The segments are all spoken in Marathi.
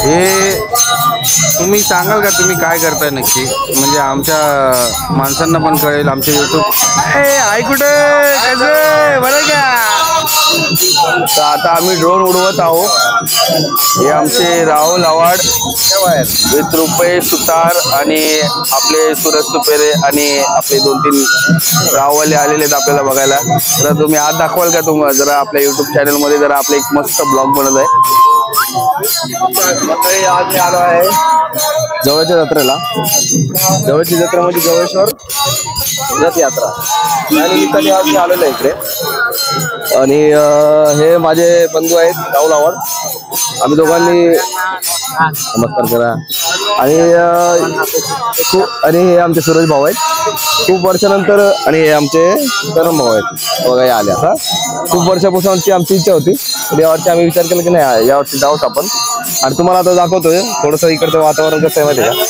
हे तुम्ही सांगाल का तुम्ही काय करताय नक्की, म्हणजे आमच्या माणसांना पण कळेल, आमच्या यूट्यूब आई कुठे कसं बरं का. तर आता आम्ही ड्रोन उडवत आहोत. हे आमचे राहुल आव्हाड, रुपये सुतार आणि आपले सुरज सुपेरे आणि आपले 2-3 गाववाले आलेले आहेत आपल्याला बघायला. तर तुम्ही आज दाखवाल का तुम्हाला जरा आपल्या युट्यूब चॅनल मध्ये जरा आपलं एक मस्त ब्लॉग बनत आहे. आज मी आलो आहे जवळच्या जत्रेला. जवळची जत्रा म्हणजे जवळेश्वर रथ यात्रा या निमित्ताने आज मी आलेलो आहे इकडे. आणि हे माझे बंधू आहेत राहुल आव्हाड. आम्ही दोघांनी नमस्कार करा. आणि हे आमचे सूरज भाऊ आहेत खूप वर्षानंतर. आणि हे आमचे करण भाऊ आहेत बघा या आल्या. हा खूप वर्षापासून आमची इच्छा होती. यावर्षी आम्ही विचार केला की नाही यावर्षी जाऊच आपण. आणि तुम्हाला आता दाखवतोय थोडंसं इकडचं वातावरण कसं आहे माहिती आहे का.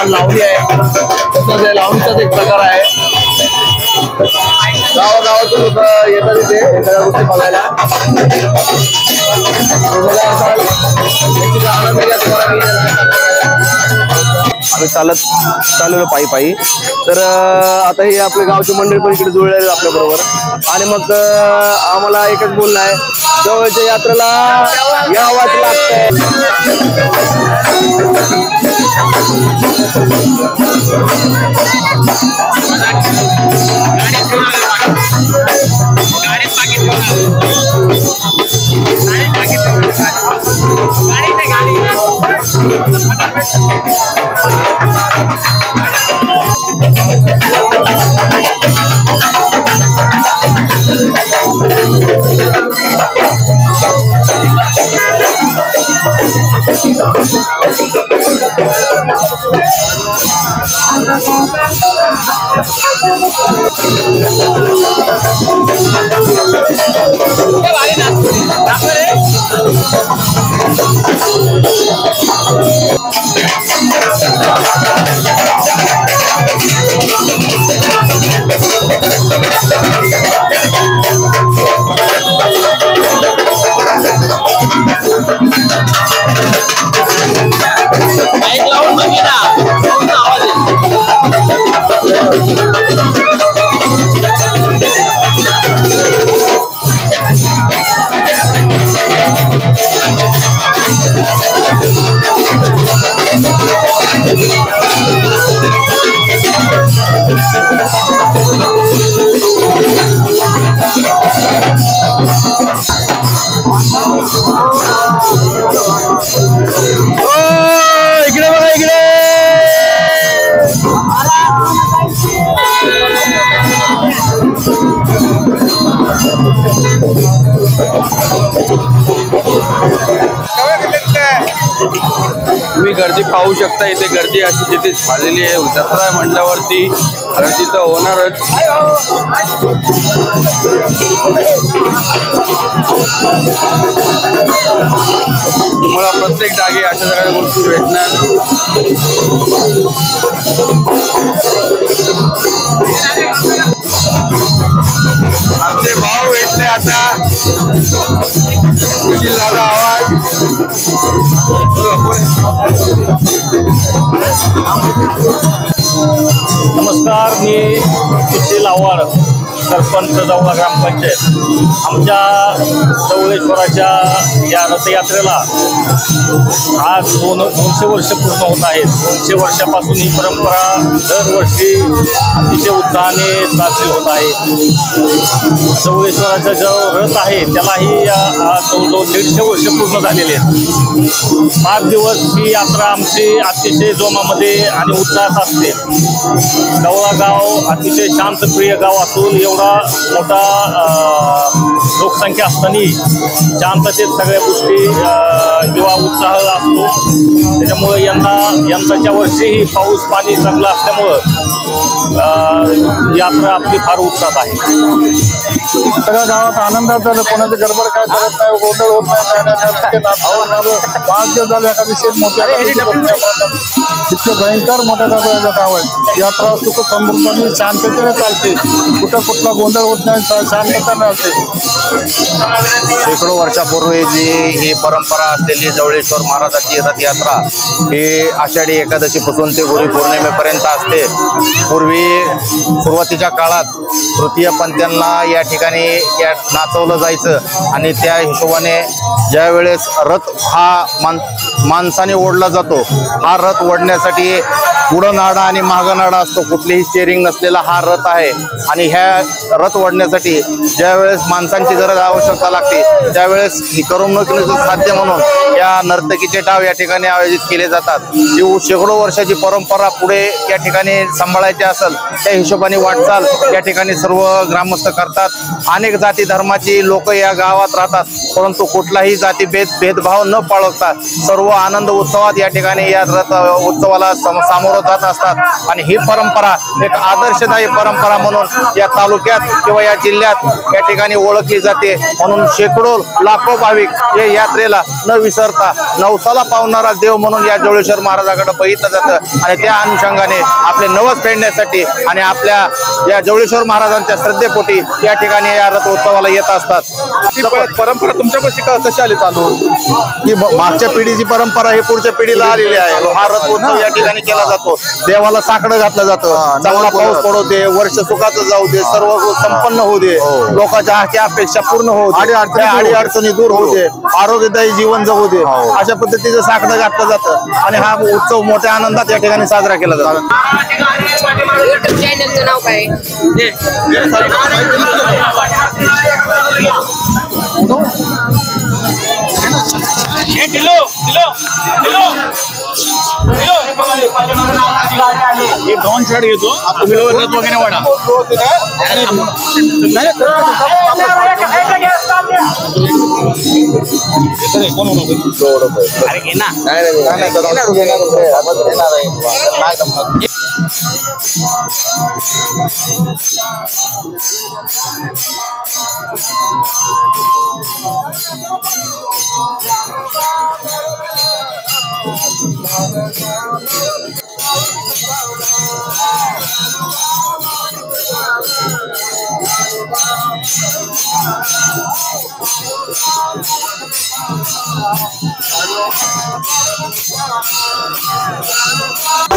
लावणी आहे तसंच लावणीचाच एक प्रकार आहे. गावागावातून लोक येतात इथे या सगळ्या गोष्टी बघायला. आम्ही चाललेलो पायी. तर आता हे आपले गावचे मंडळी पण इकडे जुळले आपल्या बरोबर. आणि मग आम्हाला एकच बोलणं आहे, जवळच्या यात्रेला यावंच लागतंय. इकडे बघा इकडे. तुम्ही गर्दी पाहू शकता. इथे गर्दी अशी तिथे झालेली आहे. जत्रा म्हटल्यावरती गर्दी तर होणारच. तुम्हाला प्रत्येक जागी अशा सगळ्या गोष्टी भेटणार. आमचे भाऊ भेटले आता. आवाज नमस्कार, मी सुशील आव्हाड, सरपंच जवळा ग्रामपंचायत. आमच्या जवळेश्वराच्या या रथयात्रेला आज 200 वर्ष पूर्ण होत आहेत. 200 वर्षापासून ही परंपरा दरवर्षी अतिशय उत्साहाने साजरी होत आहे. जवळेश्वराचा जो रथ आहे त्यालाही जवळजवळ 150 वर्ष पूर्ण झालेले आहेत. 5 दिवस ही यात्रा आमची अतिशय जोमामध्ये आणि उत्साहात असते. जवळा गाव अतिशय शांतप्रिय गाव असून एवढा मोठा लोकसंख्या असताना शांततेत सगळ्या गोष्टी किंवा उत्साह असतो. त्याच्यामुळे यंदाच्या वर्षीही पाऊस पाणी चांगलं असल्यामुळं यात्रा आपली फार उत्साहात आहे. सगळ्या गावात आनंदात झालं. कोणाची गडबड काय करत नाही, गोंधळ होत नाही, काय नाही. 5 दिवस झाले एखादी शेत मोठ्या इतके भयंकर मोठ्या गावाचं गाव आहे. यात्रा सुख समृद्धीने शांततेने चालते. कुठं कुठला गोंधळ होत नाही, शांतता असते. शेकडो वर्षापूर्वी जी ही परंपरा असलेली जवळेश्वर महाराजाची रथयात्रा ही आषाढी एकादशीपासून ते गुरुपौर्णिमेपर्यंत असते. पूर्वी सुरुवातीच्या काळात तृतीय पंथ्यांना या ठिकाणी नाचवलं जायचं आणि त्या हिशोबाने ज्या वेळेस रथ हा माणसाने ओढला जातो, हा रथ ओढण्यासाठी पुढं नाडा आणि मागं नाडा असतो, कुठलीही स्टेअरिंग नसलेला हा रथ आहे. आणि ह्या रथ ओढण्यासाठी ज्या वेळेस माणसांची गरज आवश्यकता लागते त्यावेळेस ही करमणुकीचं साध्य म्हणून या नर्तकीचे डाव या ठिकाणी आयोजित केले जातात. जी शेकडो वर्षाची परंपरा पुढे या ठिकाणी सांभाळायची असेल त्या हिशोबाने वाटचाल या ठिकाणी सर्व ग्रामस्थ करतात. अनेक जाती धर्माची लोक या गावात राहतात, परंतु कुठलाही जाती भेदभाव न बाळगता सर्व आनंद उत्सवात या ठिकाणी या रथ उत्सवाला सामोरं जात असतात. आणि ही परंपरा एक आदर्शदायी परंपरा म्हणून या तालुक्यात किंवा या जिल्ह्यात या ठिकाणी ओळखली जाते. म्हणून शेकडो लाखो भाविक या यात्रेला न विसरता नवसाला पावणारा देव म्हणून या जवळेश्वर महाराजाकडे बघितलं जातं. आणि त्या अनुषंगाने आपले नवस फेडण्यासाठी आणि आपल्या या जवळेश्वर महाराजांच्या श्रद्धेपोटी या ठिकाणी या रथ उत्सवाला येत असतात. परंपरा तुमच्यापाशी कशी आली चालू? ही मागच्या पिढीची परंपरा ही पुढच्या पिढीला आलेली आहे. हा रथ उत्सव या ठिकाणी केला जातो. देवाला साकडं घातलं जातं. चांगला पाऊस पडू दे, वर्ष सुखाचं जाऊ दे, सर्व संपन्न होऊ दे, लोकांच्या आशा अपेक्षा पूर्ण होऊ दे, अडी अडचणी दूर होऊ दे, आरोग्यदायी जीवन जगू दे, अशा पद्धतीचं साकडं घातलं जातं. आणि हा उत्सव मोठ्या आनंदात या ठिकाणी साजरा केला जातो. युट्यूब चॅनलचं नाव काय? दोन शॉट घेतो रथ वगैरे वाढा. अरे घे ना.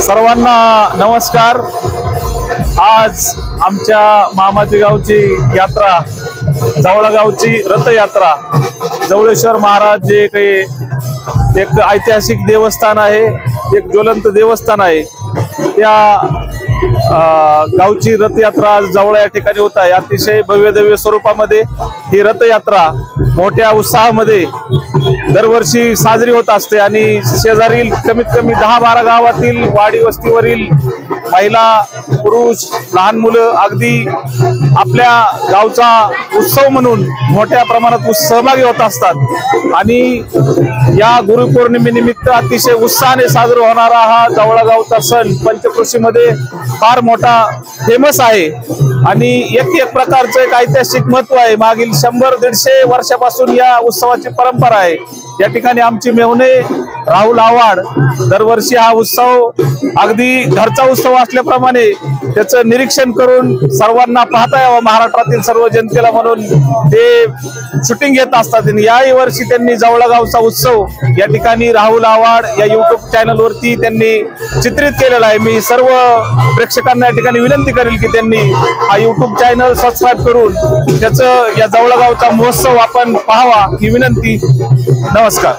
सर्वांना नमस्कार. आज आमच्या मामाची गावची यात्रा, जवळा गावची रथयात्रा, जवळेश्वर महाराज जे काही एक ऐतिहासिक देवस्थान आहे, एक ज्वलंत देवस्थान आहे, त्या गावची रथयात्रा आज जवळ या ठिकाणी होत आहे. अतिशय भव्यदिव्य स्वरूपामध्ये ही रथयात्रा मोठ्या उत्साहामध्ये दरवर्षी साजरी होत असते. आणि शेजारील कमीत कमी 10-12 गावातील वाडी वस्तीवरील महिला, पुरुष, लहान मुलं अगदी आपल्या गावचा उत्सव म्हणून मोठ्या प्रमाणात सहभागी होत असतात. आणि या गुरुपौर्णिमेनिमित्त अतिशय उत्साहाने साजरा होणारा हा जवळा गावचा सण पंचक्रोशीमध्ये फार मोठा फेमस आहे. आणि एक प्रकारचं एक ऐतिहासिक महत्व आहे. मागील 100-150 वर्षापासून या उत्सवाची परंपरा आहे. या ठिकाणी आमची मेहुणे राहुल आव्हाड दरवर्षी हा उत्सव अगदी घरचा उत्सव असल्याप्रमाणे त्याचं निरीक्षण करून सर्वांना पाहता यावं महाराष्ट्रातील सर्व जनतेला म्हणून ते शूटिंग घेत असतात. याही वर्षी त्यांनी जवळा गावचा उत्सव या ठिकाणी राहुल आव्हाड या युट्यूब चॅनलवरती त्यांनी चित्रित केलेला आहे. मी सर्व प्रेक्षकांना या ठिकाणी विनंती करेल की त्यांनी हा युट्यूब चॅनल सबस्क्राईब करून त्याचं या जवळा गावचा महोत्सव आपण पाहावा ही विनंती. नमस्कार.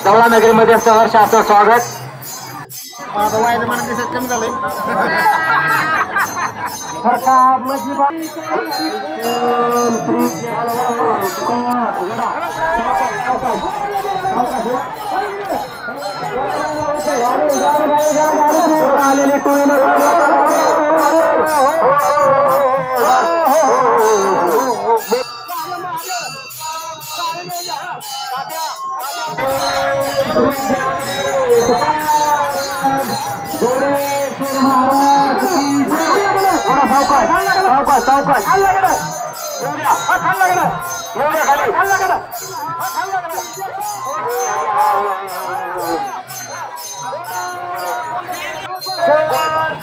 जवळा नगरीमध्ये सहर्ष असं स्वागत. आलेली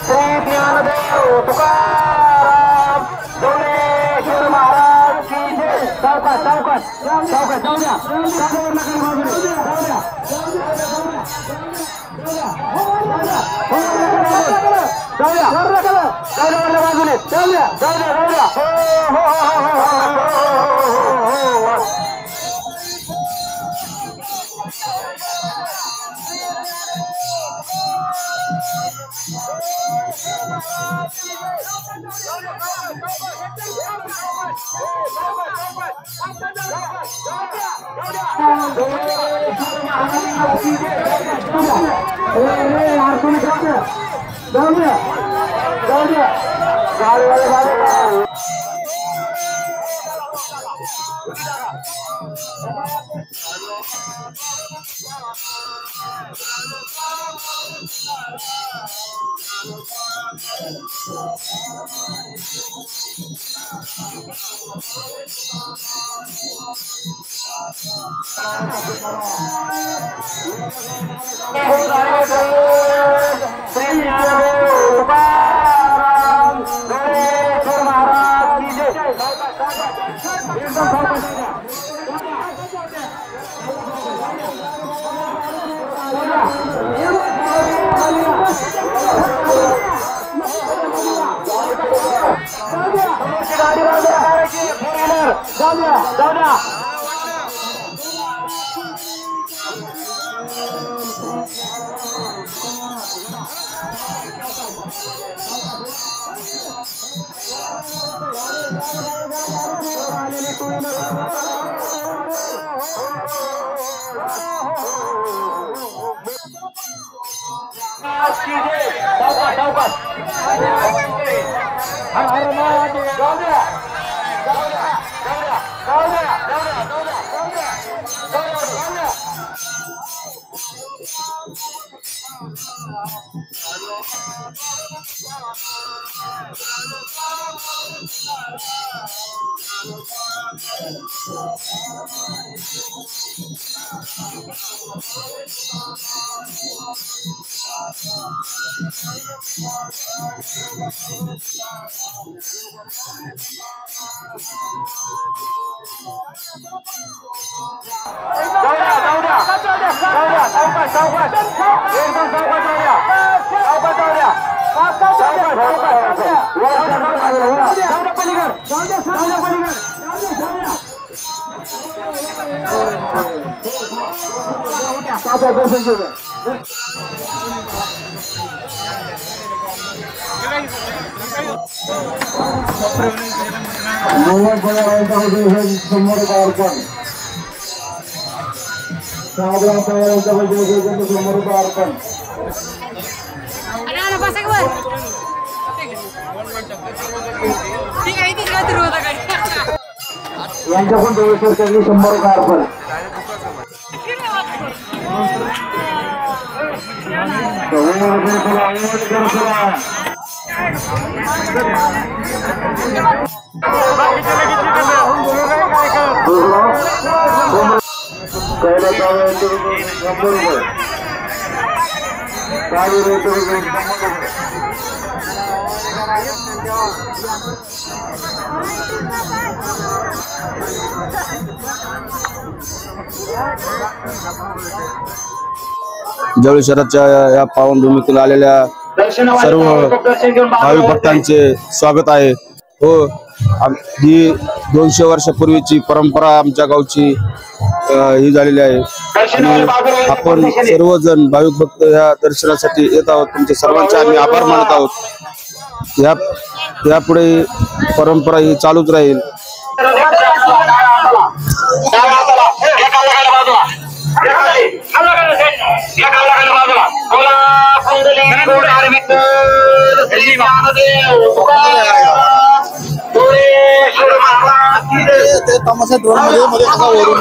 श्री ज्ञानदेव तुकाराम डोळेश्वर महाराज की जय. सावकाश सावकाश सावकाश जाऊ द्या. बाजूने जाऊ द्या. गाडी बाजूला करायची फोर व्हीलर जाऊ द्या यांच्याकडून देवेश्वरसाठी 100 रुपये अर्पण. जवळ शहराच्या या पावनभूमीतून आलेल्या सर्व भाविक भक्तांचे स्वागत आहे. हो, ही 200 वर्षापूर्वीची परंपरा आमच्या गावची ही झालेली आहे आणि आपण सर्वजण भाविक भक्त या दर्शनासाठी येत आहोत. तुमच्या सर्वांचे आम्ही आभार मानत आहोत. यापुढे परंपरा ही चालूच राहील. तमाशा ड्रोन मध्ये कसा वरून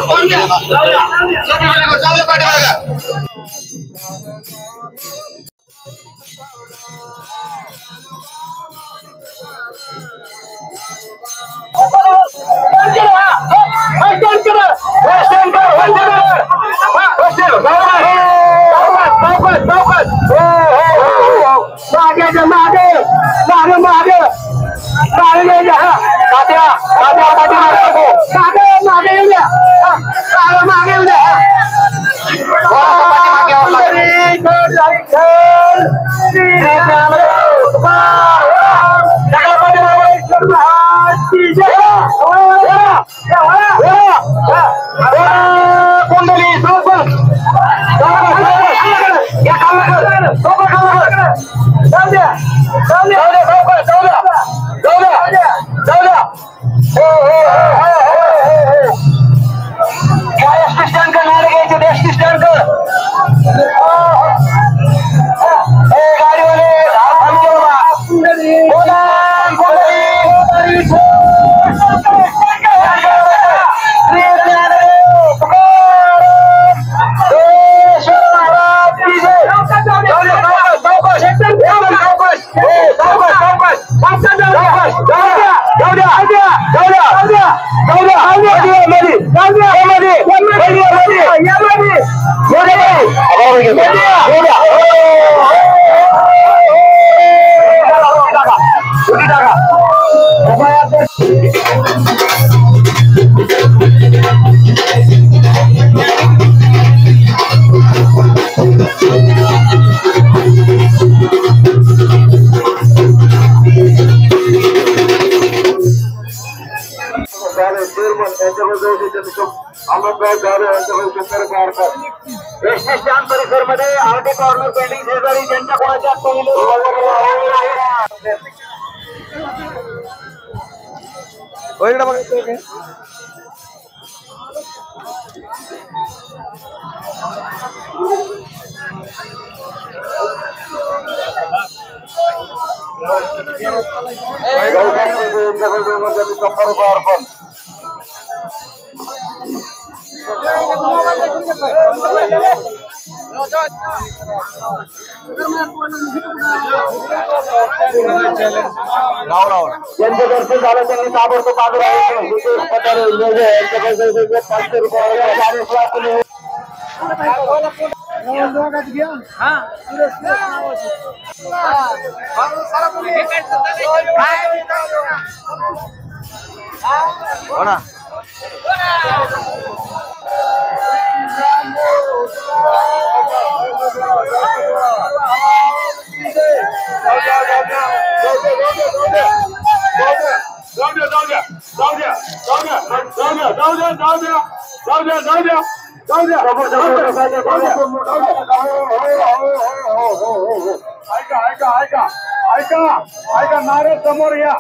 एसटी स्टँड परिसर मध्ये आरटी कॉर्नर बिल्डिंग शेजारी ज्यांच्या कोणाच्या इकडे बघा ज्यांचं दर्शन झालं त्यांनी ताबडतोब बाजूला हो ना ऐका नारे समोर या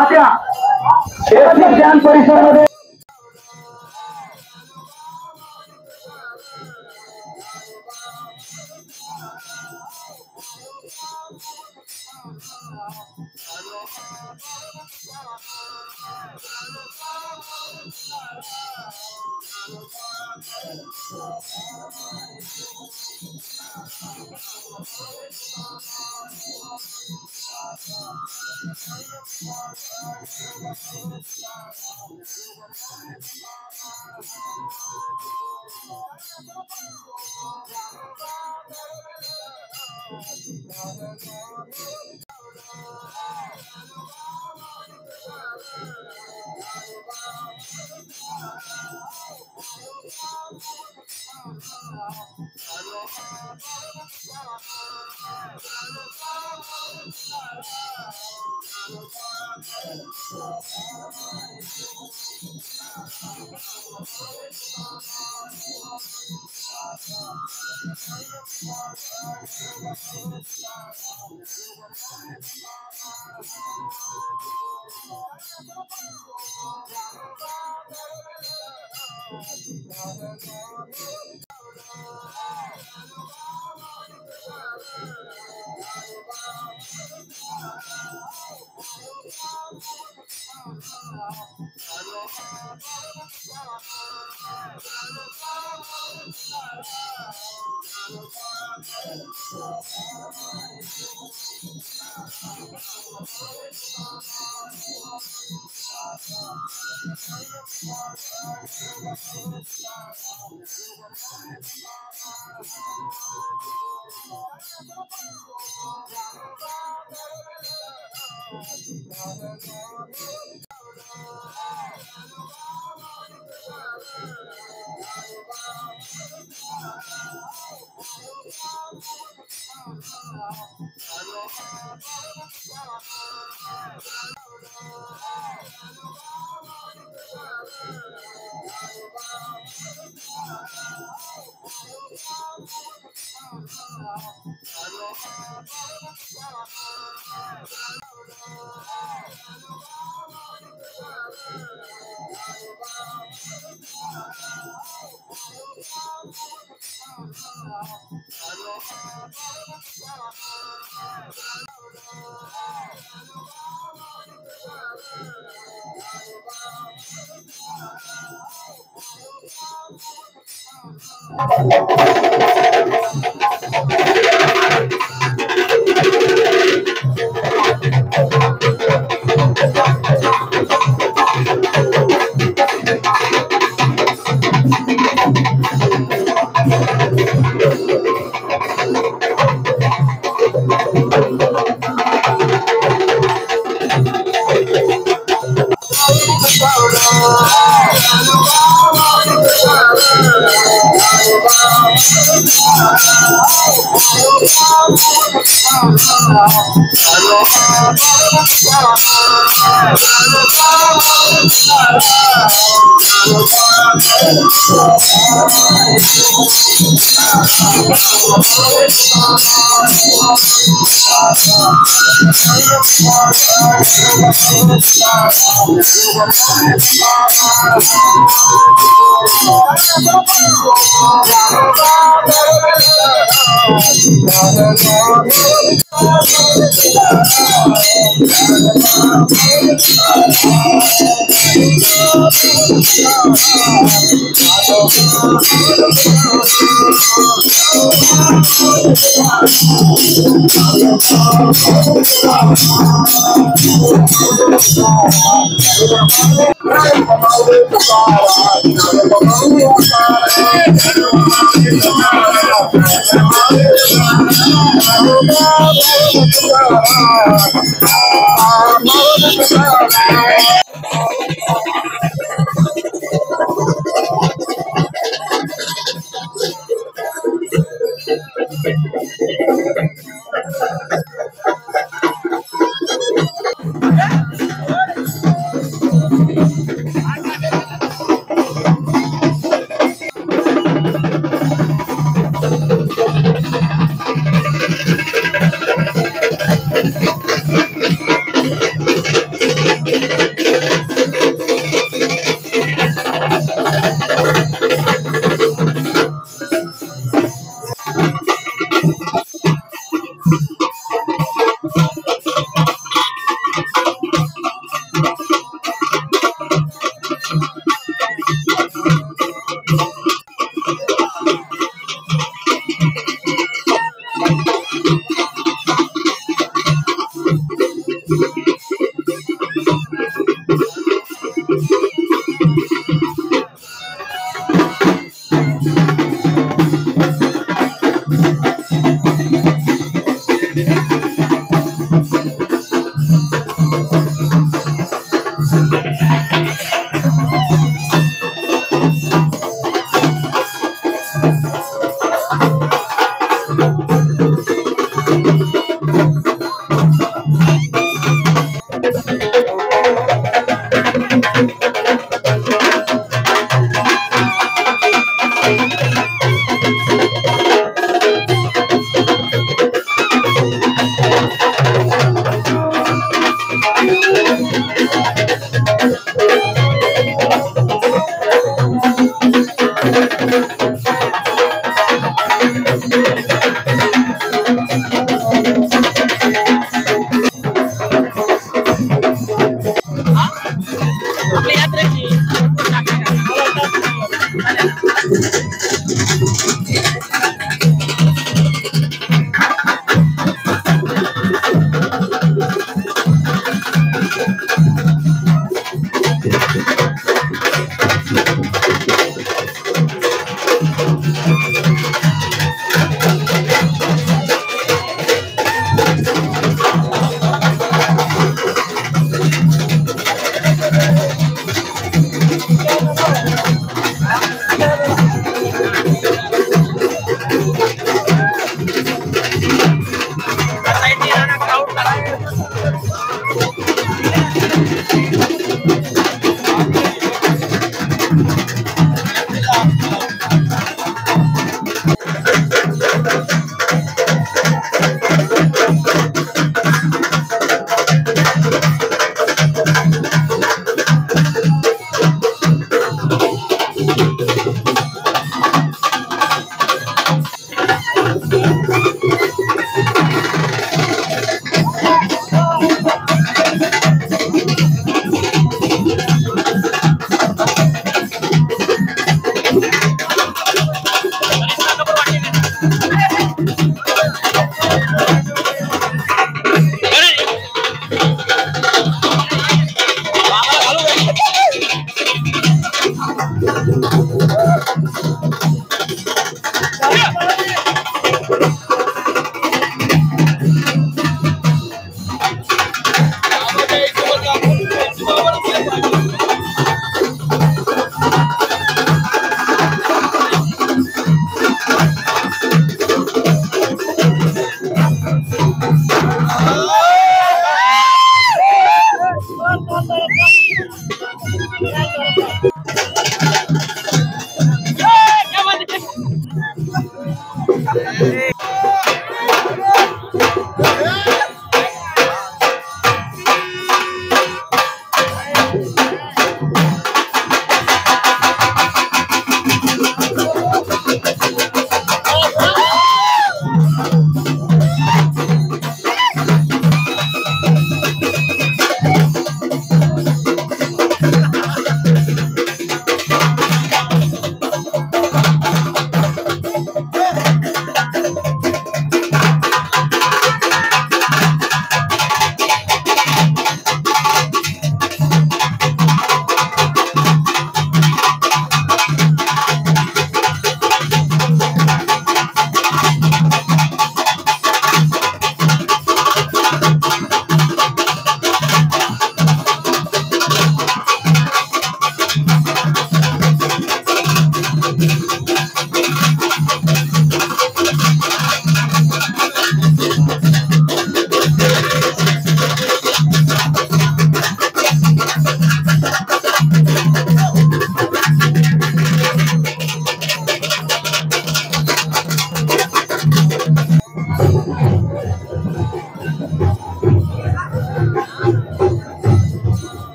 तात्या एस स्टँड परिसरामध्ये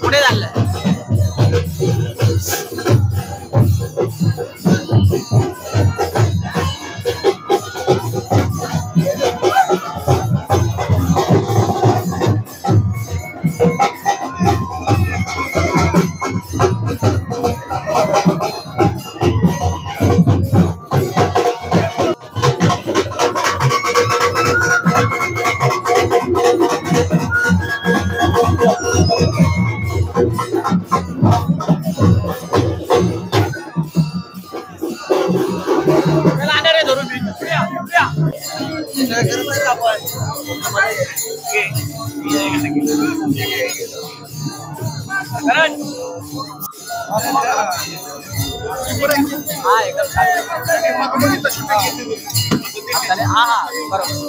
पुढे झालं.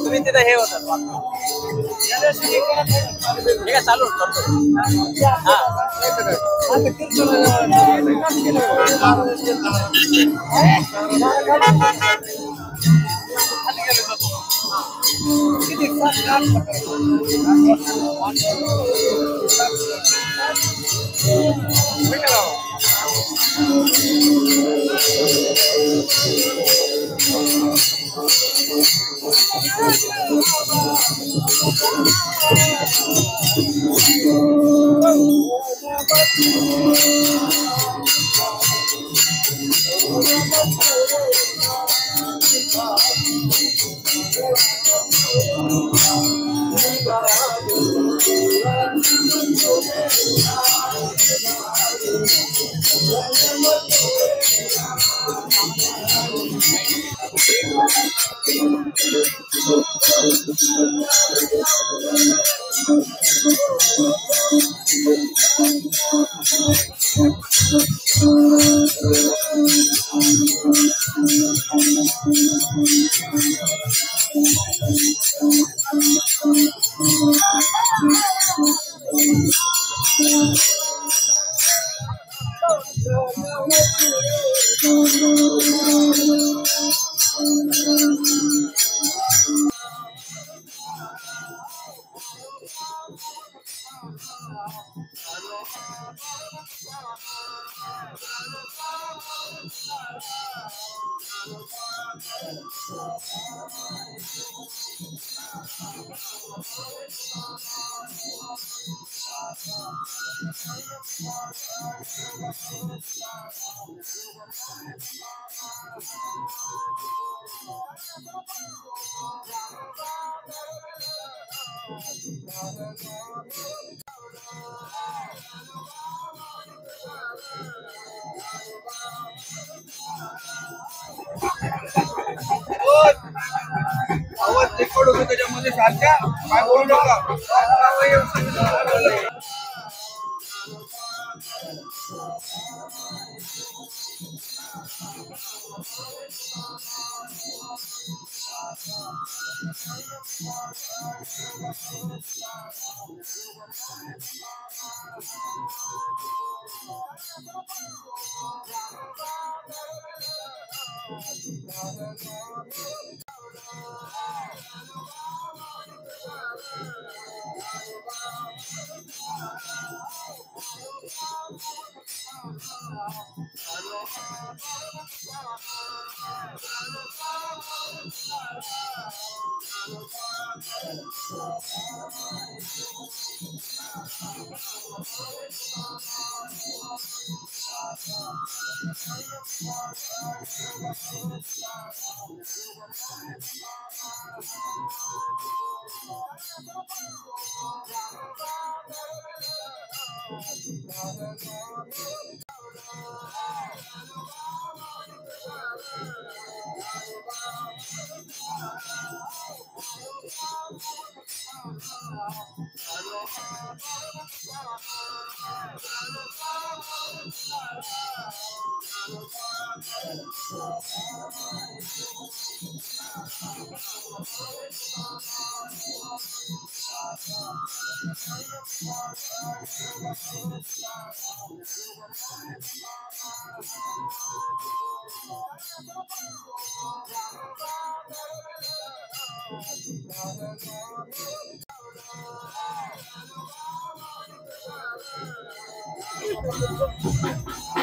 तुम्ही तिथं हे होतं चालू आवाज रेकॉर्ड होतो त्याच्यामध्ये सारख्या काय बोलू नका.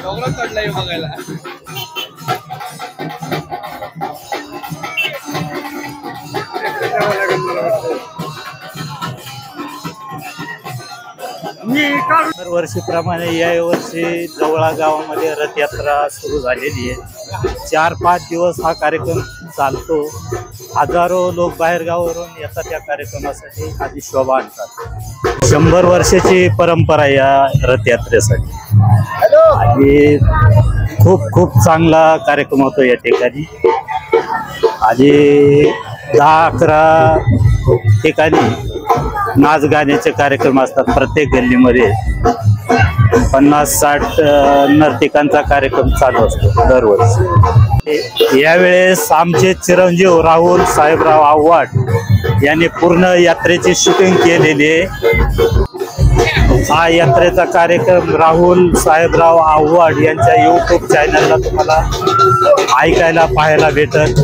डोंगरात चढलाय बघायला. दरवर्षीप्रमाणे यावर्षी जवळा गावामध्ये रथयात्रा सुरू झालेली आहे. 4-5 दिवस हा कार्यक्रम चालतो. हजारो लोक बाहेर गावावरून येतात या कार्यक्रमासाठी, आधी शोभा आणतात. 100 वर्षाची परंपरा या रथयात्रेसाठी आणि खूप चांगला कार्यक्रम होतो या ठिकाणी. आधी 10-11 ठिकाणी नाच गाण्याचे कार्यक्रम असतात प्रत्येक गल्लीमध्ये. 50-60 नर्तिकांचा कार्यक्रम चालू असतो दरवर्षी. यावेळेस आमचे चिरंजीव राहुल साहेबराव आव्हाड यांनी पूर्ण यात्रेची शूटिंग केलेली आहे. हा यात्रेचा कार्यक्रम राहुल साहेबराव आव्हाड यांच्या यूट्यूब चॅनलला तुम्हाला ऐकायला पाहायला भेटत.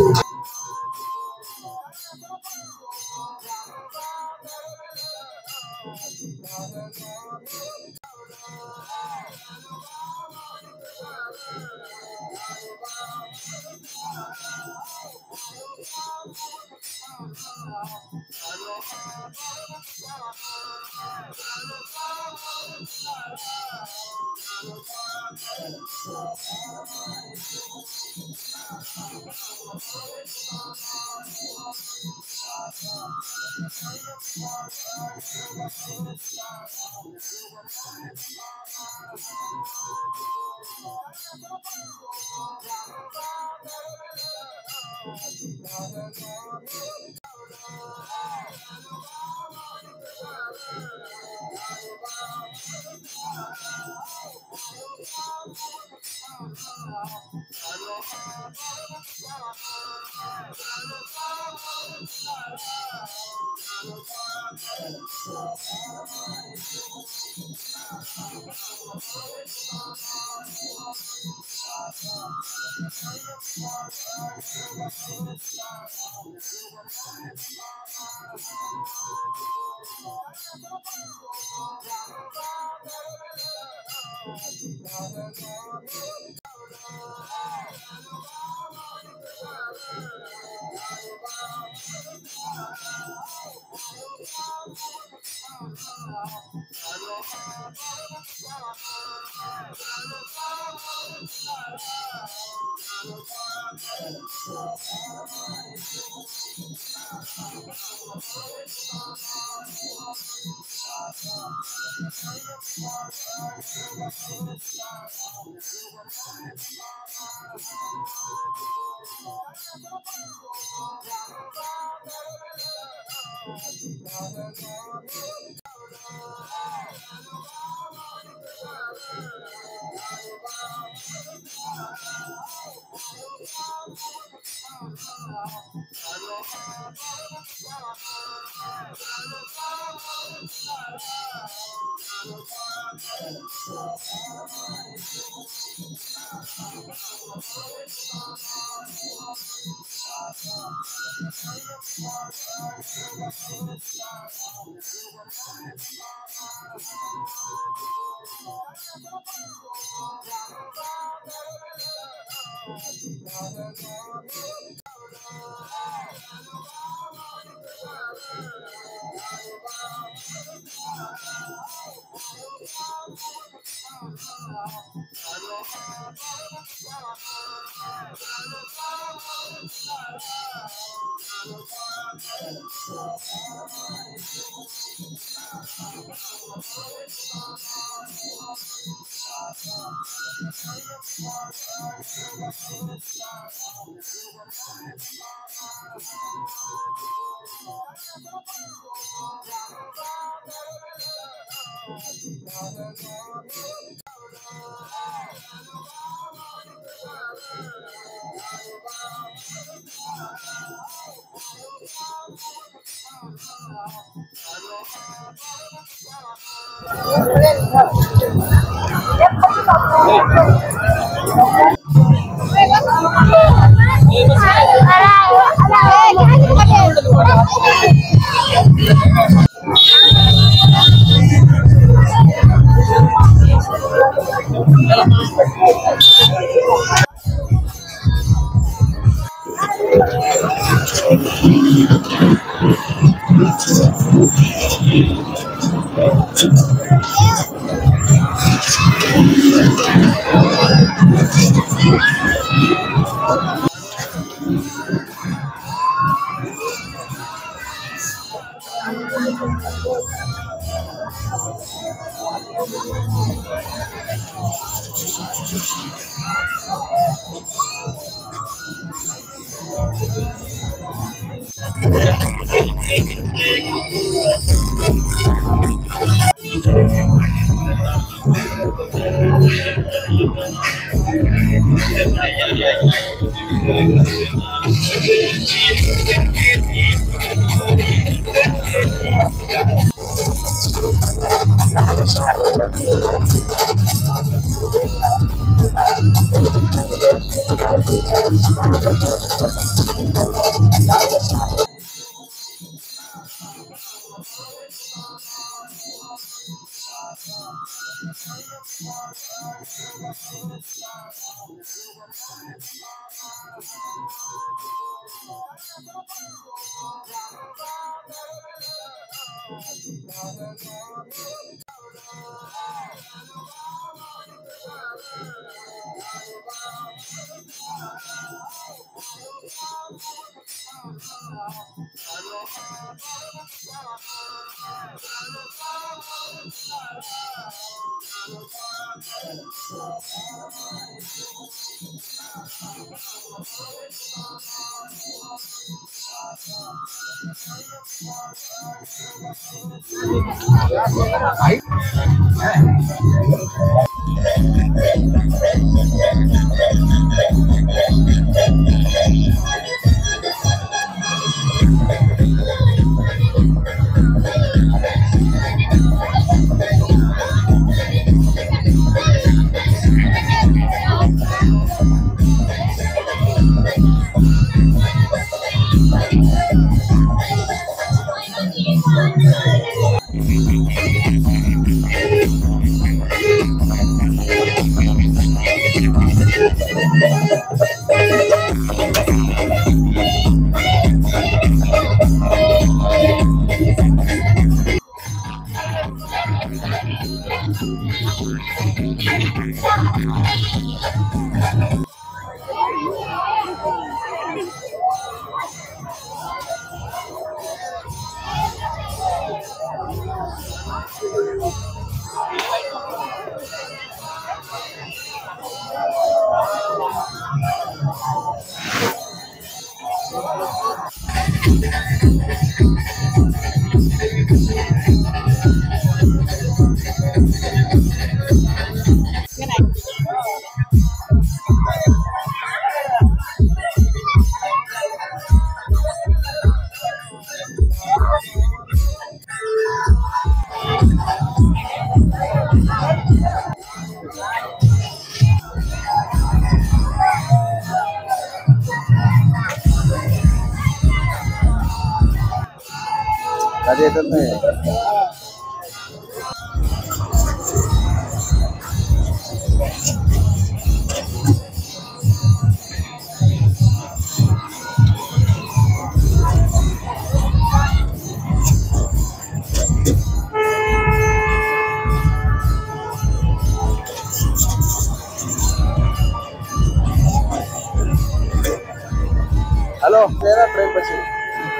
कधी येतात नाही हॅलो तेरा ट्रेन बसी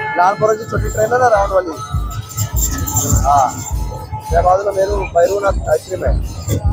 लहान पोराची छोटी ट्रेन आहे ना राऊंडवाली हा त्या बाजूला मेरू पैरूनाथ आईस्क्रीम आहे